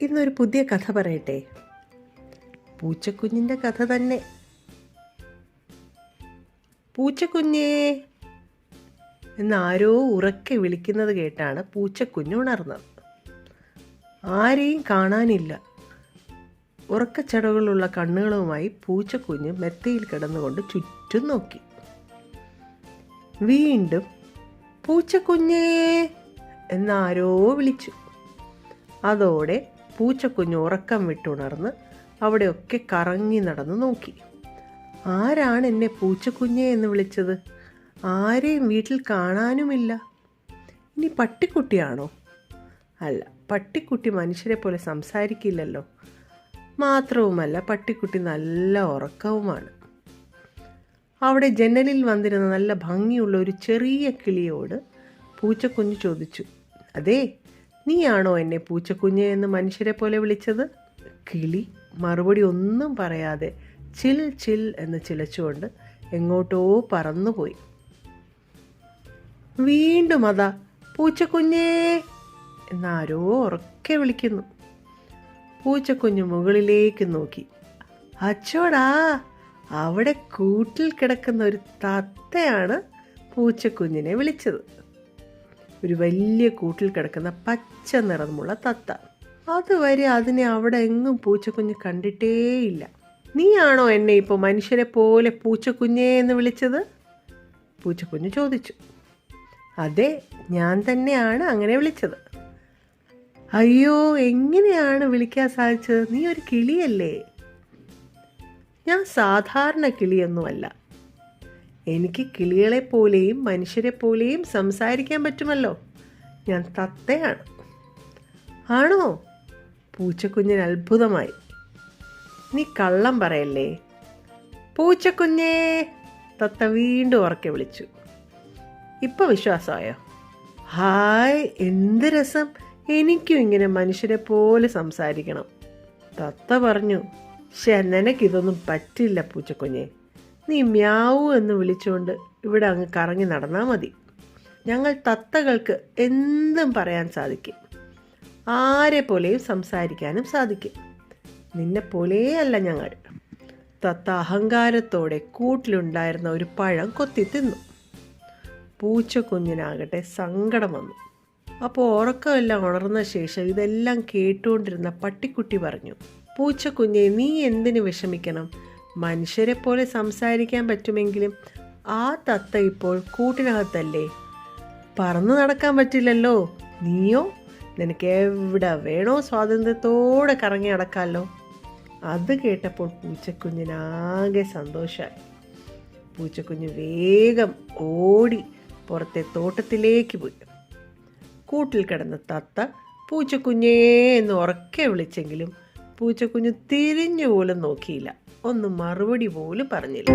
ഇന്നൊരു പുതിയ കഥ പറയട്ടെ. പൂച്ചക്കുഞ്ഞിൻ്റെ കഥ തന്നെ. പൂച്ചക്കുഞ്ഞേ എന്നാരോ ഉറക്കെ വിളിക്കുന്നത് കേട്ടാണ് പൂച്ചക്കുഞ്ഞ് ഉണർന്നത്. ആരെയും കാണാനില്ല. ഉറക്കച്ചടകളുള്ള കണ്ണുകളുമായി പൂച്ചക്കുഞ്ഞ് മെത്തയിൽ കിടന്നുകൊണ്ട് ചുറ്റും നോക്കി. വീണ്ടും പൂച്ചക്കുഞ്ഞേ എന്നാരോ വിളിച്ചു. അതോടെ പൂച്ചക്കുഞ്ഞ് ഉറക്കം വിട്ടുണർന്ന് അവിടെയൊക്കെ കറങ്ങി നടന്ന് നോക്കി. ആരാണ് എന്നെ പൂച്ചക്കുഞ്ഞേ എന്ന് വിളിച്ചത്? ആരെയും വീട്ടിൽ കാണാനുമില്ല. ഇനി പട്ടിക്കുട്ടിയാണോ? അല്ല, പട്ടിക്കുട്ടി മനുഷ്യരെ പോലെ സംസാരിക്കില്ലല്ലോ. മാത്രവുമല്ല, പട്ടിക്കുട്ടി നല്ല ഉറക്കവുമാണ്. അവിടെ ജനലിൽ വന്നിരുന്ന നല്ല ഭംഗിയുള്ള ഒരു ചെറിയ കിളിയോട് പൂച്ചക്കുഞ്ഞ് ചോദിച്ചു, അതേ, നീയാണോ എന്നെ പൂച്ചക്കുഞ്ഞ് എന്ന് മനുഷ്യരെ പോലെ വിളിച്ചത്? കിളി മറുപടി ഒന്നും പറയാതെ ചിൽ ചിൽ എന്ന് ചിലച്ചുകൊണ്ട് എങ്ങോട്ടോ പറന്നുപോയി. വീണ്ടും അതാ പൂച്ചക്കുഞ്ഞേ എന്നാരോ ഉറക്കെ വിളിക്കുന്നു. പൂച്ചക്കുഞ്ഞ് മുകളിലേക്ക് നോക്കി. അച്ചോടാ, അവിടെ കൂട്ടിൽ കിടക്കുന്ന ഒരു തത്തയാണ് പൂച്ചക്കുഞ്ഞിനെ വിളിച്ചത്. ഒരു വലിയ കൂട്ടിൽ കിടക്കുന്ന പച്ച നിറമുള്ള തത്ത. അതുവരെ അതിനെ അവിടെ എങ്ങും പൂച്ചക്കുഞ്ഞ് കണ്ടിട്ടേയില്ല. നീയാണോ എന്നെ ഇപ്പോൾ മനുഷ്യരെ പോലെ പൂച്ചക്കുഞ്ഞേ എന്ന് വിളിച്ചത്? പൂച്ചക്കുഞ്ഞ് ചോദിച്ചു. അതെ, ഞാൻ തന്നെയാണ് അങ്ങനെ വിളിച്ചത്. അയ്യോ, എങ്ങനെയാണ് വിളിക്കാൻ സാധിച്ചത്? നീ ഒരു കിളിയല്ലേ? ഞാൻ സാധാരണ കിളിയൊന്നുമല്ല. എനിക്ക് കിളികളെ പോലെയും മനുഷ്യരെ പോലെയും സംസാരിക്കാൻ പറ്റുമല്ലോ. ഞാൻ തത്തയാണ്. ആണോ? പൂച്ചക്കുഞ്ഞിന് അത്ഭുതമായി. നീ കള്ളം പറയല്ലേ? പൂച്ചക്കുഞ്ഞേ, തത്ത വീണ്ടും ഉറക്കെ വിളിച്ചു. ഇപ്പൊ വിശ്വാസമായോ? ഹായ്, എന്ത് രസം! എനിക്കും ഇങ്ങനെ മനുഷ്യരെ പോലെ സംസാരിക്കണം. തത്ത പറഞ്ഞു. നിനക്കിതൊന്നും പറ്റില്ല പൂച്ചക്കുഞ്ഞെ. നീ മ്യാവൂ എന്ന് വിളിച്ചുകൊണ്ട് ഇവിടെ അങ്ങ് കറങ്ങി നടന്നാൽ മതി. ഞങ്ങൾ തത്തകൾക്ക് എന്തും പറയാൻ സാധിക്കും. ആരെ പോലെയും സംസാരിക്കാനും സാധിക്കും. നിന്നെ പോലെയല്ല ഞങ്ങൾ. തത്ത അഹങ്കാരത്തോടെ കൂട്ടിലുണ്ടായിരുന്ന ഒരു പഴം കൊത്തി തിന്നു. പൂച്ചക്കുഞ്ഞിനാകട്ടെ സങ്കടം വന്നു. അപ്പോൾ ഉറക്കമെല്ലാം ഉണർന്ന ശേഷം ഇതെല്ലാം കേട്ടുകൊണ്ടിരുന്ന പട്ടിക്കുട്ടി പറഞ്ഞു, പൂച്ചക്കുഞ്ഞെ, നീ എന്തിനു വിഷമിക്കണം? മനുഷ്യരെ പോലെ സംസാരിക്കാൻ പറ്റുമെങ്കിലും ആ തത്ത ഇപ്പോൾ കൂട്ടിനകത്തല്ലേ. പറന്നു നടക്കാൻ പറ്റില്ലല്ലോ. നീയോ? നിനക്ക് എവിടെ വേണോ സ്വാതന്ത്ര്യത്തോടെ കറങ്ങി നടക്കാമല്ലോ. അത് കേട്ടപ്പോൾ പൂച്ചക്കുഞ്ഞിനാകെ സന്തോഷമായി. പൂച്ചക്കുഞ്ഞ് വേഗം ഓടി പുറത്തെ തോട്ടത്തിലേക്ക് പോയി. കൂട്ടിൽ കിടന്ന തത്ത പൂച്ചക്കുഞ്ഞേ എന്ന് ഉറക്കെ വിളിച്ചെങ്കിലും പൂച്ചക്കുഞ്ഞ് തിരിഞ്ഞു പോലും നോക്കിയില്ല. ഒന്നും മറുപടി പോലും പറഞ്ഞില്ല.